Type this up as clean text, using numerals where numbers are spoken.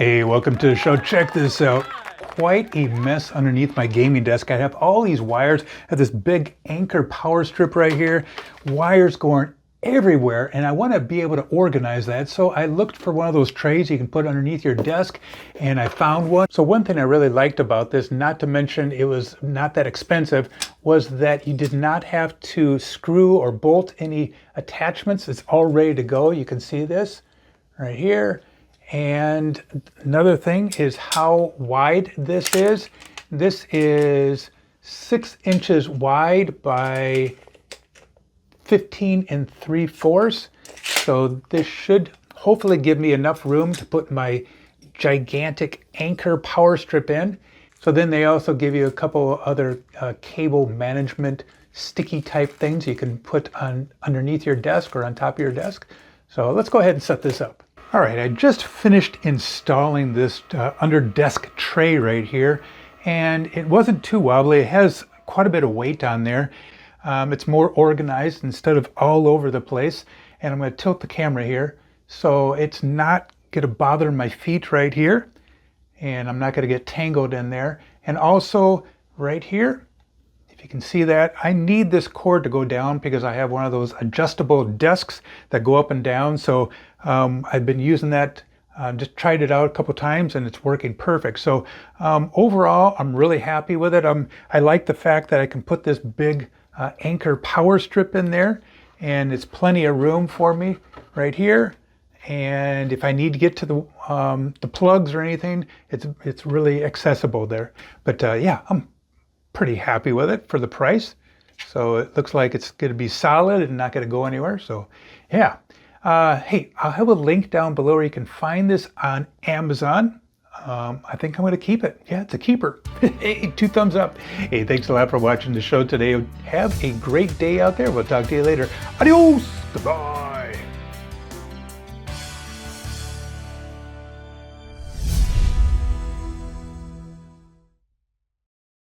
Hey, welcome to the show. Check this out. Quite a mess underneath my gaming desk. I have all these wires. I have this big anchor power strip right here. Wires going everywhere, and I want to be able to organize that. So I looked for one of those trays you can put underneath your desk, and I found one. So one thing I really liked about this, not to mention it was not that expensive, was that you did not have to screw or bolt any attachments. It's all ready to go. You can see this right here. And another thing is how wide this is. This is 6 inches wide by 15 3/4. So this should hopefully give me enough room to put my gigantic anchor power strip in. So then they also give you a couple other cable management sticky type things you can put on underneath your desk or on top of your desk. So let's go ahead and set this up. All right, I just finished installing this under desk tray right here, and it wasn't too wobbly. It has quite a bit of weight on there. It's more organized instead of all over the place. And I'm going to tilt the camera here so it's not going to bother my feet right here, and I'm not going to get tangled in there. And also right here, if you can see that, I need this cord to go down because I have one of those adjustable desks that go up and down. So I've been using that, just tried it out a couple times, and it's working perfect. So overall, I'm really happy with it. I like the fact that I can put this big anchor power strip in there, and it's plenty of room for me right here. And if I need to get to the plugs or anything, it's really accessible there. But yeah, I'm pretty happy with it for the price. So it looks like it's going to be solid and not going to go anywhere. So yeah. Hey, I'll have a link down below where you can find this on Amazon. I think I'm going to keep it. Yeah, it's a keeper. Hey, 2 thumbs up. Hey, thanks a lot for watching the show today. Have a great day out there. We'll talk to you later. Adios. Goodbye.